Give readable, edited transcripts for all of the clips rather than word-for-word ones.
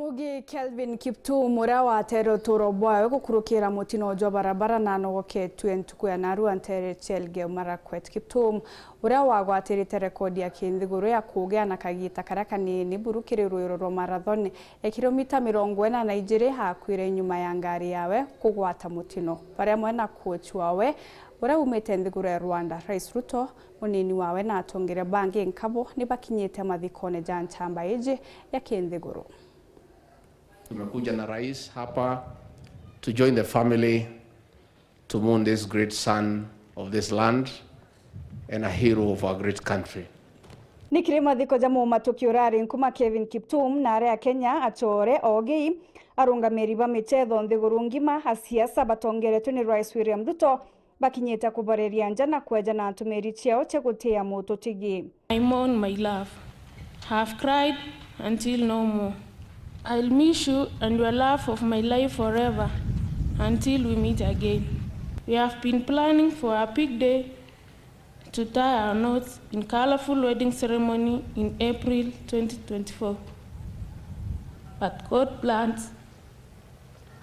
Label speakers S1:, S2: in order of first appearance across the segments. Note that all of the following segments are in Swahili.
S1: Mugi KELVIN Kiptum uria wateirwo turo bwawe gukurukira mutino jwa barabara na nogoketwe entuku ya naru NTEERE ELGEYO MARAKWET Kiptum uria wagwatirite rekodi ya kinthiguru ya kugea na kagita karia kanini burukire rwiro rwa marathon ya kilomita 42 hakwire nyuma ya ngari yawe kugwata mutino baria mwena coach wawe uria umite nthiguru ya Rwanda RAIS RUTO munini wawe na atongeria bangi NKABO NIBAKINYITE MATHIKONE janchamba iji ya kinthiguru.
S2: Tumekuja na Rais hapa to join the family to mourn this great son of this land and a hero of our great country.
S1: Nikiri mathiko jamu matukio rari nkuma KELVIN Kiptum na area Kenya atore ogei arungamiri ba michezo nthiguru ngima hasiasa batongeretwe ni Rais William RUTO bakinyite kubareria njana kweja na atumiri chiao cha gutia MUTUTIGI.
S3: I mourn my love, have cried until no more. I'll miss you and your love of my life forever until we meet again. We have been planning for a big day to tie our knots in colorful wedding ceremony in April 2024. But God's plans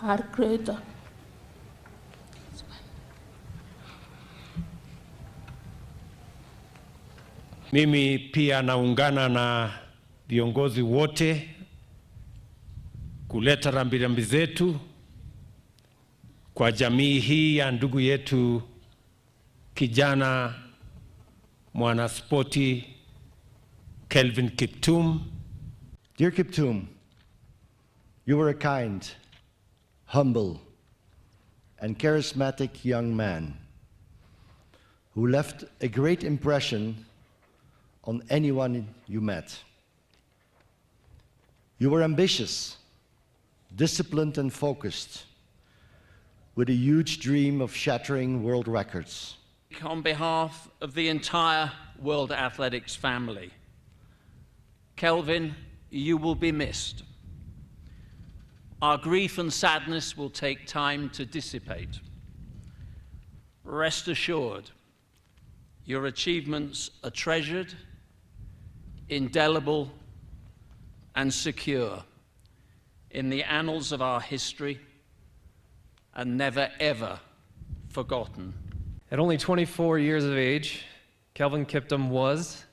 S3: are greater.
S4: Mimi pia naungana na viongozi wote kuleta rambirambi zetu kwa jamii hii ya ndugu yetu kijana mwanaspoti KELVIN Kiptum.
S5: Dear Kiptum, you were a kind, humble, and charismatic young man who left a great impression on anyone you met. You were ambitious, disciplined and focused, with a huge dream of shattering world records.
S6: On behalf of the entire World Athletics family, KELVIN, you will be missed. Our grief and sadness will take time to dissipate. Rest assured, your achievements are treasured, indelible, and secure in the annals of our history and never ever forgotten.
S7: At only 24 years of age, KELVIN Kiptum was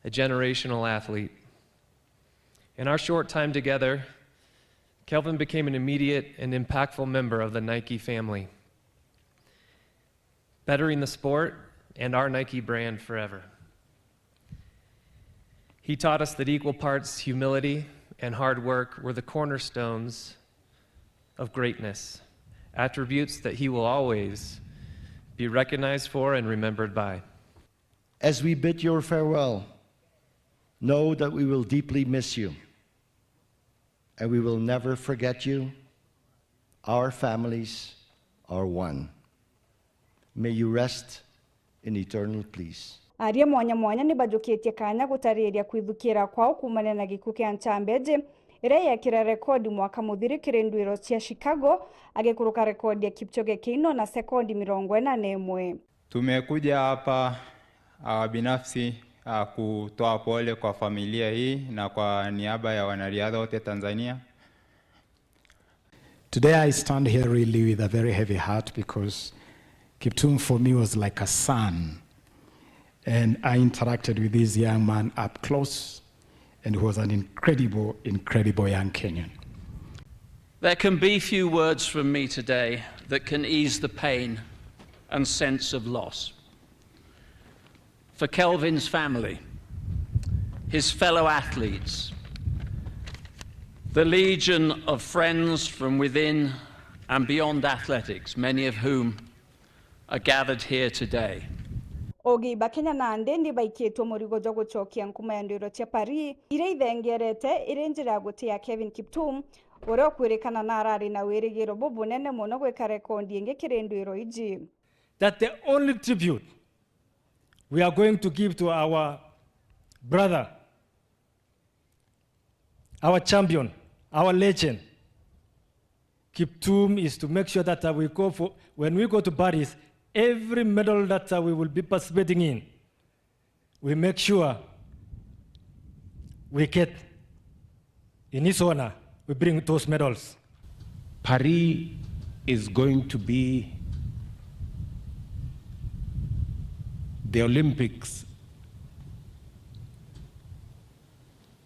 S7: a generational athlete. In our short time together, KELVIN became an immediate and impactful member of the Nike family, bettering the sport and our Nike brand forever. He taught us that equal parts humility and hard work were the cornerstones of greatness, attributes that he will always be recognized for and remembered by.
S5: As we bid your farewell, know that we will deeply miss you, and we will never forget you. Our families are one. May you rest in eternal peace.
S1: Aria mwanya ni bajuketie kanya gutariria kwithukira kwao kumania na gikuo kia Nchambeje iria yekira rekodi mwaka muthirikire ndwiro cia Chicago agikuruka rekodi ya Kipchoge Keino na sekondi 41.
S8: Tumekuja hapa binafsi kutoa pole kwa familia hii na kwa niaba ya wanariadha wote Tanzania.
S9: Today I stand here really with a very heavy heart because Kiptum for me was like a son. And I interacted with this young man up close, and he was an incredible young Kenyan.
S6: There can be few words from me today that can ease the pain and sense of loss. For KELVIN's family, his fellow athletes, the legion of friends from within and beyond athletics, many of whom are gathered here today.
S1: Ogi bakenya na ndendi baiketwo murigo jo gucokia nkuma ya ndwiro cia Paris ire ithengerete ire njira ya gutia KELVIN Kiptum uria kwirikana na arari na wirigiro bubu nene muno gwika rekondi ingi kire ndwiro iji.
S10: That the only tribute we are going to give to our brother, our champion, our legend, Kiptum, is to make sure that when we go to Paris, every medal that we will be participating in, we make sure we get in his honor we bring those medals.
S4: Paris is going to be the Olympics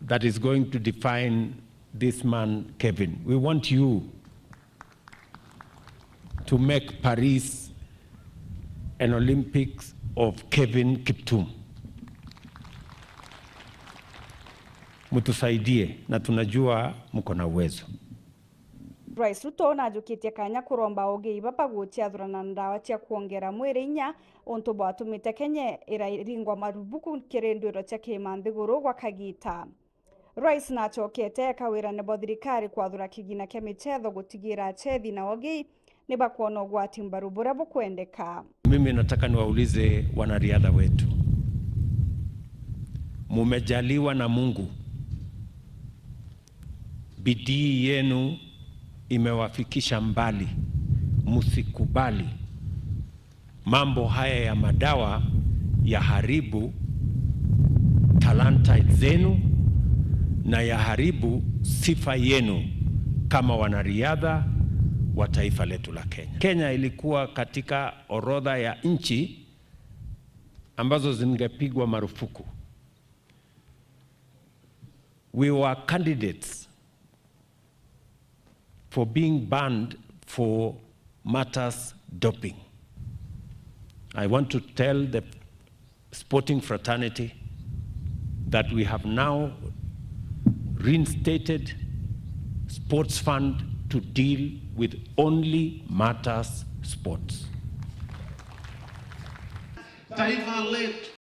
S4: that is going to define this man, Kevin. We want you to make Paris an Olympics of Kevin Kiptum. Mutusaidie na tunajua mko na uwezo.
S1: Rais Ruto najukitie kanya kuromba oge ibapa gutia thurana ndawa cia kuongera mwiri inya onto bwatumite Kenya iraringwa marubuku kirendwiro cia kimanthiguru gwa kagita. Rais nachokete akawira nebo thirikari kwathura kigina kia michetho gutigira chethi na ogi nibakuona ugwati mbaru bura bukwendeka.
S4: Mimi nataka niwaulize wanariadha wetu, mumejaliwa na Mungu, bidii yenu imewafikisha mbali. Musikubali mambo haya ya madawa ya haribu talanta zenu na ya haribu sifa yenu kama wanariadha wa taifa letu la Kenya. Kenya ilikuwa katika orodha ya nchi ambazo zingepigwa marufuku. We were candidates for being banned for matters doping. I want to tell the sporting fraternity that we have now reinstated sports fund to deal with only matters sports.
S2: Taifa letu